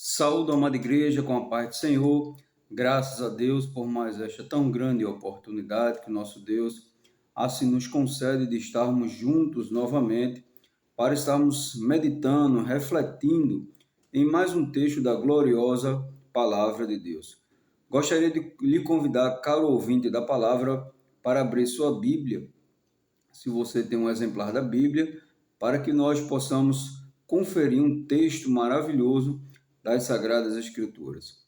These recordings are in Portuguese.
Saúdo, amada igreja, com a paz do Senhor. Graças a Deus por mais esta tão grande oportunidade que nosso Deus assim nos concede de estarmos juntos novamente para estarmos meditando, refletindo em mais um texto da gloriosa Palavra de Deus. Gostaria de lhe convidar, caro ouvinte da palavra, para abrir sua Bíblia, se você tem um exemplar da Bíblia, para que nós possamos conferir um texto maravilhoso das Sagradas Escrituras.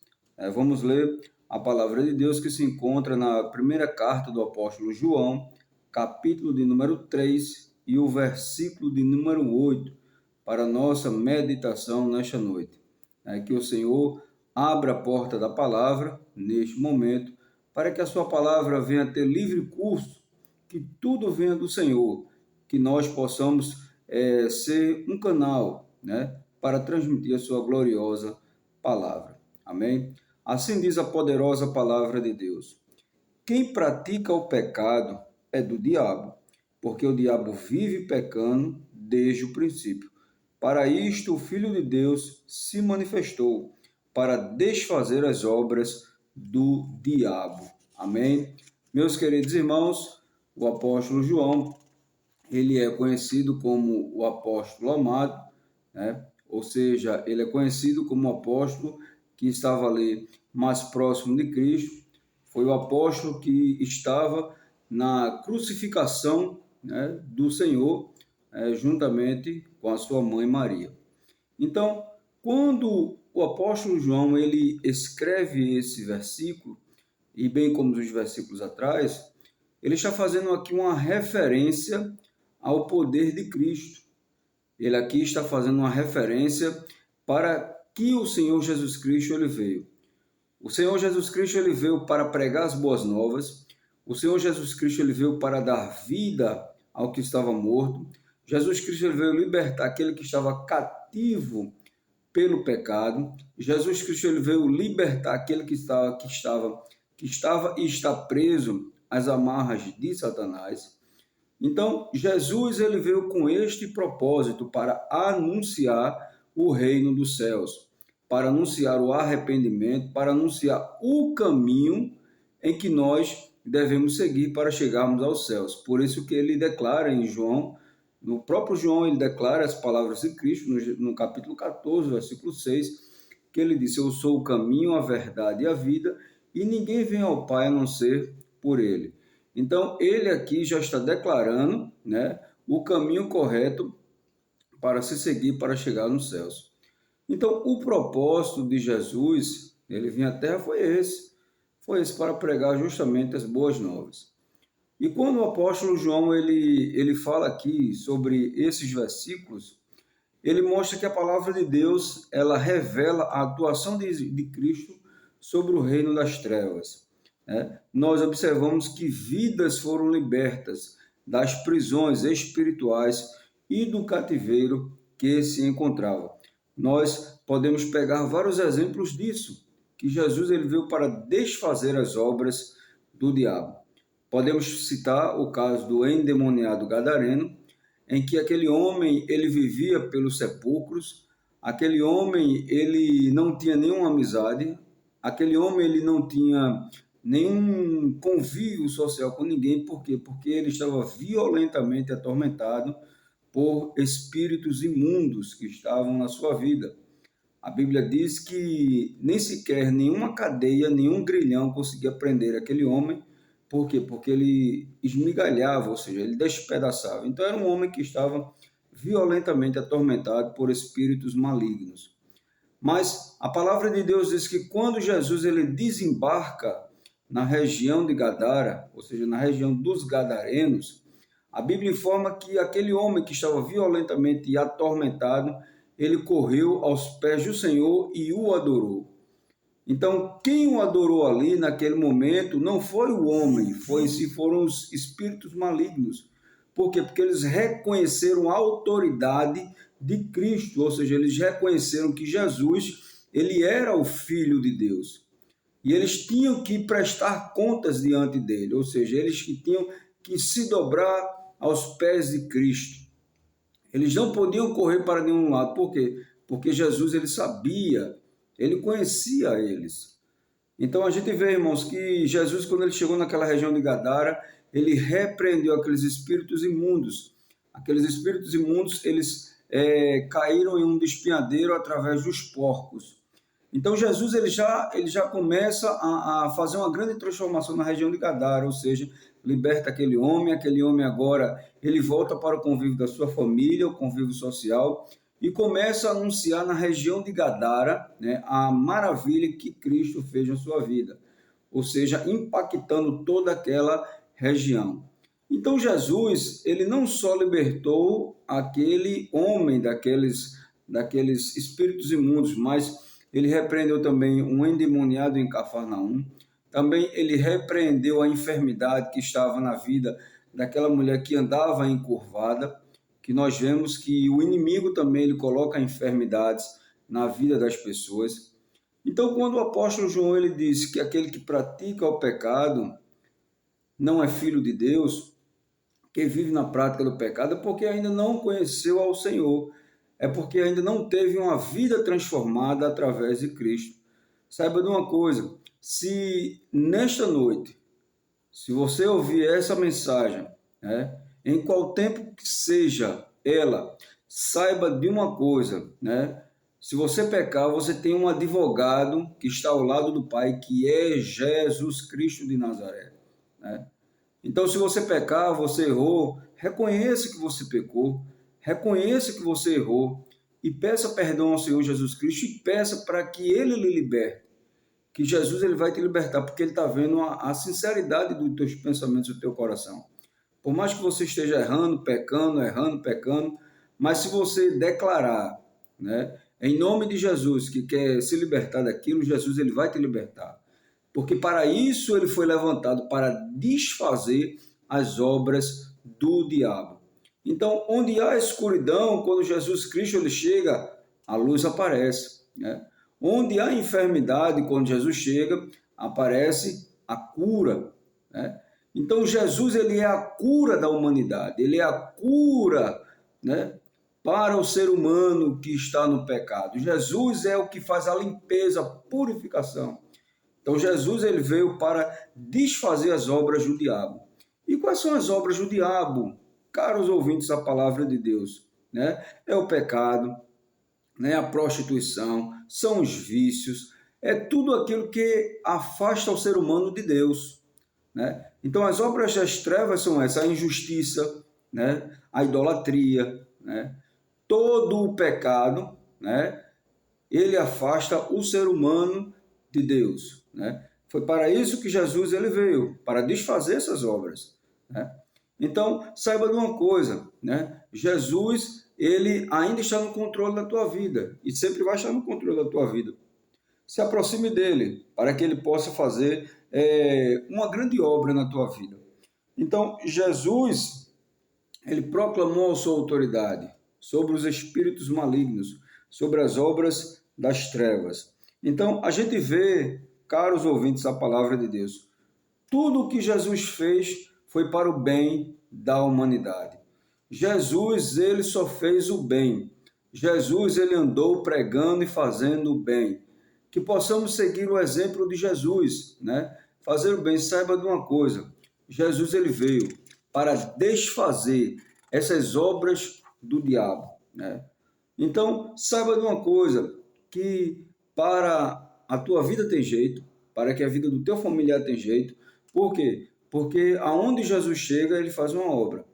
Vamos ler a palavra de Deus que se encontra na primeira carta do apóstolo João, capítulo de número 3 e o versículo de número 8, para nossa meditação nesta noite. Que o Senhor abra a porta da palavra neste momento, para que a sua palavra venha ter livre curso, que tudo venha do Senhor, que nós possamos ser um canal, para transmitir a sua gloriosa palavra. Amém? Assim diz a poderosa palavra de Deus. Quem pratica o pecado é do diabo, porque o diabo vive pecando desde o princípio. Para isto o Filho de Deus se manifestou, para desfazer as obras do diabo. Amém? Meus queridos irmãos, o apóstolo João, ele é conhecido como o apóstolo amado, ou seja, ele é conhecido como o apóstolo que estava ali mais próximo de Cristo. Foi o apóstolo que estava na crucificação, do Senhor, juntamente com a sua mãe Maria. Então, quando o apóstolo João ele escreve esse versículo, e bem como os versículos atrás, ele está fazendo aqui uma referência ao poder de Cristo. Ele aqui está fazendo uma referência para que o Senhor Jesus Cristo ele veio. O Senhor Jesus Cristo ele veio para pregar as boas novas. O Senhor Jesus Cristo ele veio para dar vida ao que estava morto. Jesus Cristo ele veio libertar aquele que estava cativo pelo pecado. Jesus Cristo ele veio libertar aquele que estava e está preso às amarras de Satanás. Então, Jesus ele veio com este propósito para anunciar o reino dos céus, para anunciar o arrependimento, para anunciar o caminho em que nós devemos seguir para chegarmos aos céus. Por isso que ele declara em João, no próprio João, ele declara as palavras de Cristo, no capítulo 14, versículo 6, que ele disse: eu sou o caminho, a verdade e a vida, e ninguém vem ao Pai a não ser por ele. Então, ele aqui já está declarando, o caminho correto para se seguir para chegar nos céus. Então, o propósito de Jesus, ele vir à Terra, foi esse para pregar justamente as boas novas. E quando o apóstolo João ele fala aqui sobre esses versículos, ele mostra que a palavra de Deus ela revela a atuação de Cristo sobre o reino das trevas. Nós observamos que vidas foram libertas das prisões espirituais e do cativeiro que se encontrava. Nós podemos pegar vários exemplos disso, que Jesus ele veio para desfazer as obras do diabo. Podemos citar o caso do endemoniado gadareno, em que aquele homem ele vivia pelos sepulcros, aquele homem ele não tinha nenhuma amizade, aquele homem ele não tinha nenhum convívio social com ninguém. Por quê? Porque ele estava violentamente atormentado por espíritos imundos que estavam na sua vida. A Bíblia diz que nem sequer nenhuma cadeia, nenhum grilhão conseguia prender aquele homem. Por quê? Porque ele esmigalhava, ou seja, ele despedaçava. Então era um homem que estava violentamente atormentado por espíritos malignos. Mas a palavra de Deus diz que quando Jesus ele desembarca na região de Gadara, ou seja, na região dos gadarenos, a Bíblia informa que aquele homem que estava violentamente atormentado, ele correu aos pés do Senhor e o adorou. Então, quem o adorou ali naquele momento não foi o homem, foram os espíritos malignos. Por quê? Porque eles reconheceram a autoridade de Cristo, ou seja, eles reconheceram que Jesus, ele era o Filho de Deus. E eles tinham que prestar contas diante dele, ou seja, eles tinham que se dobrar aos pés de Cristo. Eles não podiam correr para nenhum lado. Por quê? Porque Jesus ele sabia ele conhecia eles. Então a gente vê, irmãos, que Jesus, quando ele chegou naquela região de Gadara, ele repreendeu aqueles espíritos imundos. Aqueles espíritos imundos, eles caíram em um despenhadeiro através dos porcos. Então Jesus ele já começa a fazer uma grande transformação na região de Gadara, ou seja, liberta aquele homem agora ele volta para o convívio da sua família, o convívio social, e começa a anunciar na região de Gadara, né, a maravilha que Cristo fez na sua vida, ou seja, impactando toda aquela região. Então Jesus, ele não só libertou aquele homem daqueles espíritos imundos, mas ele repreendeu também um endemoniado em Cafarnaum. Também ele repreendeu a enfermidade que estava na vida daquela mulher que andava encurvada, que nós vemos que o inimigo também ele coloca enfermidades na vida das pessoas. Então, quando o apóstolo João ele diz que aquele que pratica o pecado não é filho de Deus, que vive na prática do pecado, é porque ainda não conheceu ao Senhor, é porque ainda não teve uma vida transformada através de Cristo. Saiba de uma coisa, se nesta noite, se você ouvir essa mensagem, né, em qual tempo que seja ela, saiba de uma coisa, né? Se você pecar, você tem um advogado que está ao lado do Pai, que é Jesus Cristo de Nazaré, né? Então, se você pecar, você errou, reconheça que você pecou, reconheça que você errou e peça perdão ao Senhor Jesus Cristo e peça para que Ele lhe liberte, que Jesus ele vai te libertar, porque Ele está vendo a sinceridade dos teus pensamentos do teu coração. Por mais que você esteja errando, pecando, mas se você declarar, né, em nome de Jesus, que quer se libertar daquilo, Jesus ele vai te libertar. Porque para isso ele foi levantado, para desfazer as obras do diabo. Então, onde há escuridão, quando Jesus Cristo ele chega, a luz aparece, né? Onde há enfermidade, quando Jesus chega, aparece a cura, né? Então, Jesus ele é a cura da humanidade, ele é a cura, né, para o ser humano que está no pecado. Jesus é o que faz a limpeza, a purificação. Então, Jesus ele veio para desfazer as obras do diabo. E quais são as obras do diabo? Caros ouvintes da palavra de Deus, né? É o pecado, né? A prostituição, são os vícios, é tudo aquilo que afasta o ser humano de Deus, né? Então, as obras das trevas são essas, a injustiça, né? A idolatria, né? Todo o pecado, né? Ele afasta o ser humano de Deus, né? Foi para isso que Jesus ele veio, para desfazer essas obras, né? Então, saiba de uma coisa, né? Jesus, ele ainda está no controle da tua vida e sempre vai estar no controle da tua vida. Se aproxime dele para que ele possa fazer uma grande obra na tua vida. Então, Jesus, ele proclamou a sua autoridade sobre os espíritos malignos, sobre as obras das trevas. Então, a gente vê, caros ouvintes, a palavra de Deus. Tudo o que Jesus fez foi para o bem da humanidade. Jesus, ele só fez o bem. Jesus, ele andou pregando e fazendo o bem. Que possamos seguir o exemplo de Jesus, né? Fazer o bem. Saiba de uma coisa, Jesus, ele veio para desfazer essas obras do diabo, né? Então, saiba de uma coisa, que para a tua vida tem jeito, para que a vida do teu familiar tem jeito. Por quê? Porque aonde Jesus chega, ele faz uma obra.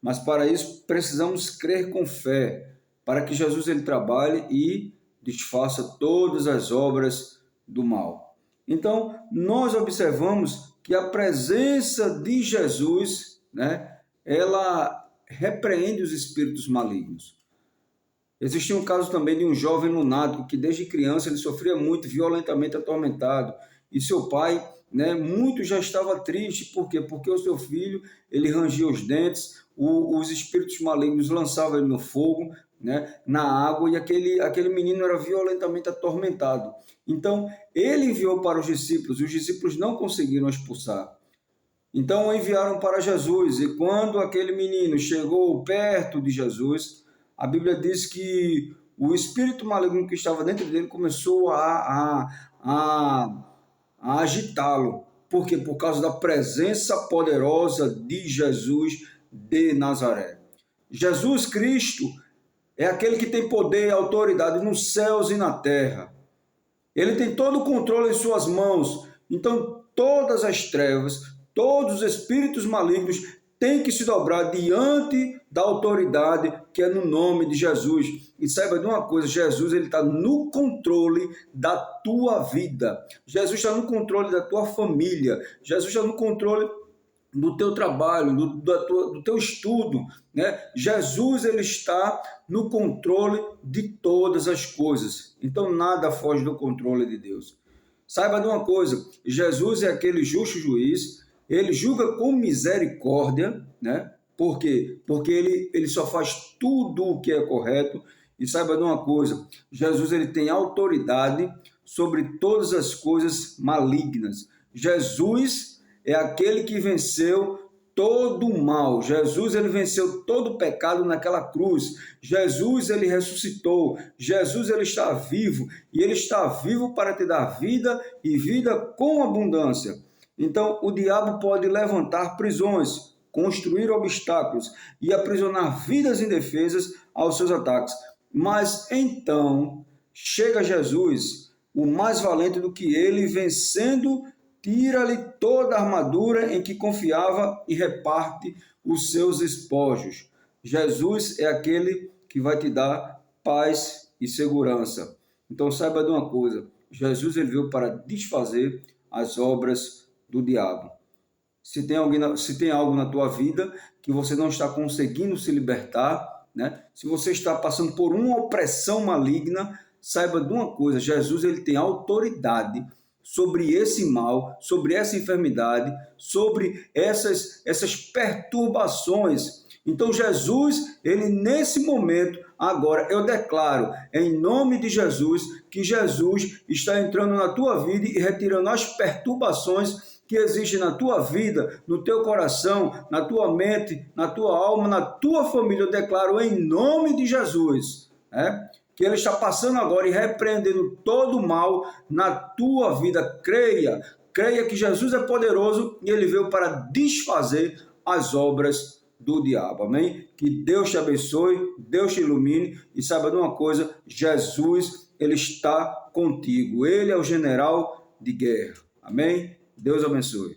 Mas para isso precisamos crer com fé, para que Jesus ele trabalhe e desfaça todas as obras do mal. Então, nós observamos que a presença de Jesus, né, ela repreende os espíritos malignos. Existia um caso também de um jovem lunático que desde criança ele sofria muito, violentamente atormentado, e seu pai, né, muito já estava triste. Por quê? Porque o seu filho, ele rangia os dentes, os espíritos malignos lançavam ele no fogo, né, na água, e aquele menino era violentamente atormentado. Então, ele enviou para os discípulos não conseguiram expulsar. Então, enviaram para Jesus, e quando aquele menino chegou perto de Jesus, a Bíblia diz que o espírito maligno que estava dentro dele começou a agitá-lo. Por quê? Por causa da presença poderosa de Jesus de Nazaré. Jesus Cristo é aquele que tem poder e autoridade nos céus e na terra. Ele tem todo o controle em suas mãos. Então, todas as trevas, todos os espíritos malignos têm que se dobrar diante da autoridade que é no nome de Jesus. E saiba de uma coisa, Jesus está no controle da tua vida. Jesus está no controle da tua família. Jesus está no controle do teu trabalho, do teu estudo, né? Jesus, ele está no controle de todas as coisas. Então, nada foge do controle de Deus. Saiba de uma coisa, Jesus é aquele justo juiz, ele julga com misericórdia, né? Por quê? Porque ele só faz tudo o que é correto. E saiba de uma coisa, Jesus, ele tem autoridade sobre todas as coisas malignas. Jesus é aquele que venceu todo o mal. Jesus, ele venceu todo o pecado naquela cruz. Jesus, ele ressuscitou. Jesus, ele está vivo. E ele está vivo para te dar vida e vida com abundância. Então, o diabo pode levantar prisões, construir obstáculos e aprisionar vidas indefesas aos seus ataques. Mas então, chega Jesus, o mais valente do que ele, vencendo, tira-lhe toda a armadura em que confiava e reparte os seus espojos. Jesus é aquele que vai te dar paz e segurança. Então saiba de uma coisa, Jesus, ele veio para desfazer as obras do diabo. Se tem algo na tua vida que você não está conseguindo se libertar, né? Se você está passando por uma opressão maligna, saiba de uma coisa, Jesus, ele tem autoridade sobre esse mal, sobre essa enfermidade, sobre essas perturbações. Então Jesus, ele nesse momento, agora eu declaro em nome de Jesus, que Jesus está entrando na tua vida e retirando as perturbações que existem na tua vida, no teu coração, na tua mente, na tua alma, na tua família. Eu declaro em nome de Jesus, que ele está passando agora e repreendendo todo o mal na tua vida. Creia que Jesus é poderoso e ele veio para desfazer as obras do diabo. Amém? Que Deus te abençoe, Deus te ilumine e saiba de uma coisa, Jesus, ele está contigo. Ele é o general de guerra. Amém? Deus abençoe.